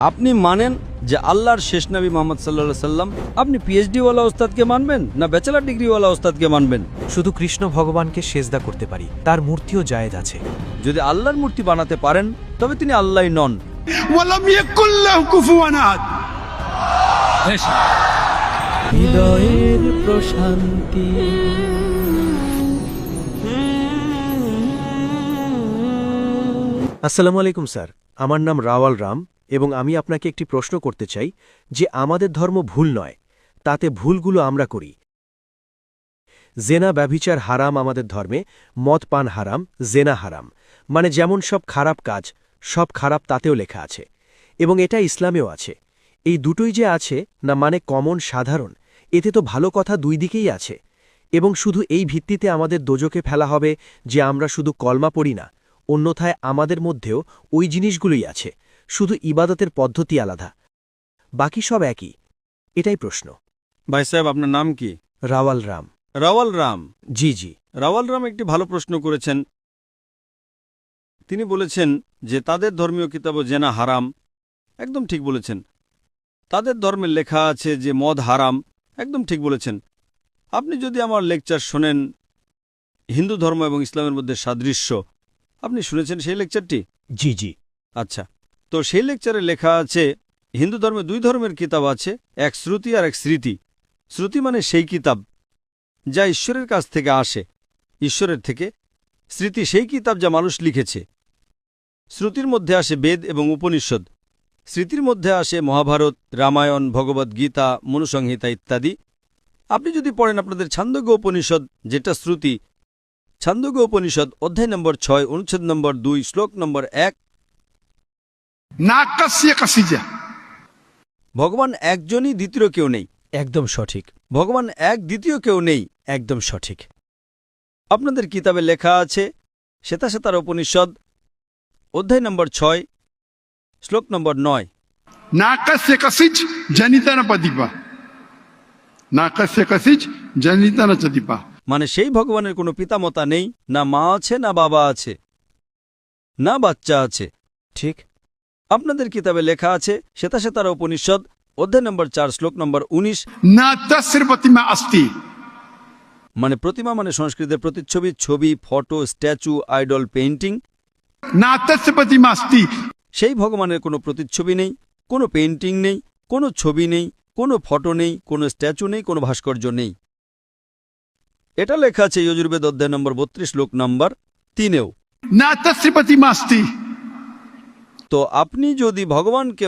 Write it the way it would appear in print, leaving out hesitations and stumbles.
আপনি মানেন যে আল্লাহর শেষ নবী মুহাম্মদ সাল্লাল্লাহু আলাইহি সাল্লাম। আপনি পিএইচডিওয়ালা ওস্তাদকে মানবেন না ব্যাচেলর ডিগ্রিওয়ালা ওস্তাদকে মানবেন? শুধু কৃষ্ণ ভগবানকে সেজদা করতে পারি, তার মূর্তিও জায়েজ আছে। যদি আল্লাহর মূর্তি বানাতে পারেন তবে তিনি আল্লাহই নন। ওয়ালাম ইয়াকুল লাহু কুফুয়ান আহাদ। হৃদয়ের প্রশান্তি। আসসালামু আলাইকুম স্যার, আমার নাম রাওয়াল রাম এবং আমি আপনাকে একটি প্রশ্ন করতে চাই যে আমাদের ধর্ম ভুল নয়, তাতে ভুলগুলো আমরা করি। জেনা ব্যভিচার হারাম আমাদের ধর্মে, মদ পান হারাম, জেনা হারাম, মানে যেমন সব খারাপ কাজ, সব খারাপ তাতেও লেখা আছে এবং এটা ইসলামেও আছে। এই দুটোই যে আছে না মানে কমন সাধারণ, এতে তো ভালো কথা দুই দিকেই আছে। এবং শুধু এই ভিত্তিতে আমাদের দোজকে ফেলা হবে যে আমরা শুধু কলমা পড়ি না, অন্যথায় আমাদের মধ্যেও ওই জিনিসগুলোই আছে, শুধু ইবাদতের পদ্ধতি আলাদা, বাকি সব একই। এটাই প্রশ্ন। ভাই সাহেব, আপনার নাম কি? রাওয়াল রাম। রাওয়াল রাম। জি জি। রাওয়াল রাম একটি ভালো প্রশ্ন করেছেন। তিনি বলেছেন যে তাদের ধর্মীয় কিতাব জেনা হারাম। একদম ঠিক বলেছেন। তাদের ধর্মে লেখা আছে যে মদ হারাম। একদম ঠিক বলেছেন। আপনি যদি আমার লেকচার শোনেন হিন্দু ধর্ম এবং ইসলামের মধ্যে সাদৃশ্য, আপনি শুনেছেন সেই লেকচারটি? জি জি। আচ্ছা, তো সেই লেকচারে লেখা আছে হিন্দু ধর্মে দুই ধর্মের কিতাব আছে, এক শ্রুতি আর এক স্মৃতি। শ্রুতি মানে সেই কিতাব যা ঈশ্বরের কাছ থেকে আসে, ঈশ্বরের থেকে। স্মৃতি সেই কিতাব যা মানুষ লিখেছে। শ্রুতির মধ্যে আসে বেদ এবং উপনিষদ, স্মৃতির মধ্যে আসে মহাভারত, রামায়ণ, ভগবদ্ গীতা, মনুসংহিতা ইত্যাদি। আপনি যদি পড়েন আপনাদের ছান্দোগ্য উপনিষদ, যেটা শ্রুতি, ছান্দোগ্য উপনিষদ অধ্যায় নম্বর 6, অনুচ্ছেদ নম্বর 2, শ্লোক নম্বর 1, নাকাসিয়া কাসিজা। ভগবান একজনই, দ্বিতীয় কেউ নেই। একদম সঠিক। ভগবান এক, দ্বিতীয় কেউ নেই। একদম সঠিক। আপনাদের কিতাবে লেখা আছে শ্বেতাশ্বেতার উপনিষদ অধ্যায় নম্বর 6, শ্লোক নম্বর 9, নাকাসিয়া কাসিজ জানিতানা পাদিপা। নাকাসিয়া কাসিজ জানিতানা চদিপা। মানে সেই ভগবানের কোনো পিতামাতা নেই, না মা আছে, না বাবা আছে, না বাচ্চা আছে। ঠিক। আপনাদের কিতাবে লেখা আছে শ্বেতাশ্বেতার উপনিষদ অধ্যায় নম্বর 4, শ্লোক নম্বর 19, না তস্র প্রতিমা আস্তি। মানে প্রতিমা মানে সংস্কৃতের প্রতিচ্ছবি, ছবি, ফটো, স্ট্যাচু, আইডল, পেইন্টিং। না তস্র প্রতিমা আস্তি। সেই ভগবানের কোনো প্রতিচ্ছবি নেই, কোনো পেইন্টিং নেই, কোনো ছবি নেই, কোনো ফটো নেই, কোনো স্ট্যাচু নেই, কোনো ভাস্কর্য নেই। এটা লেখা আছে যজুর্বেদ অধ্যায় নম্বর 32, শ্লোক নম্বর 3-এও। না তস্র প্রতিমা আস্তি। তো আপনি যদি ভগবানকে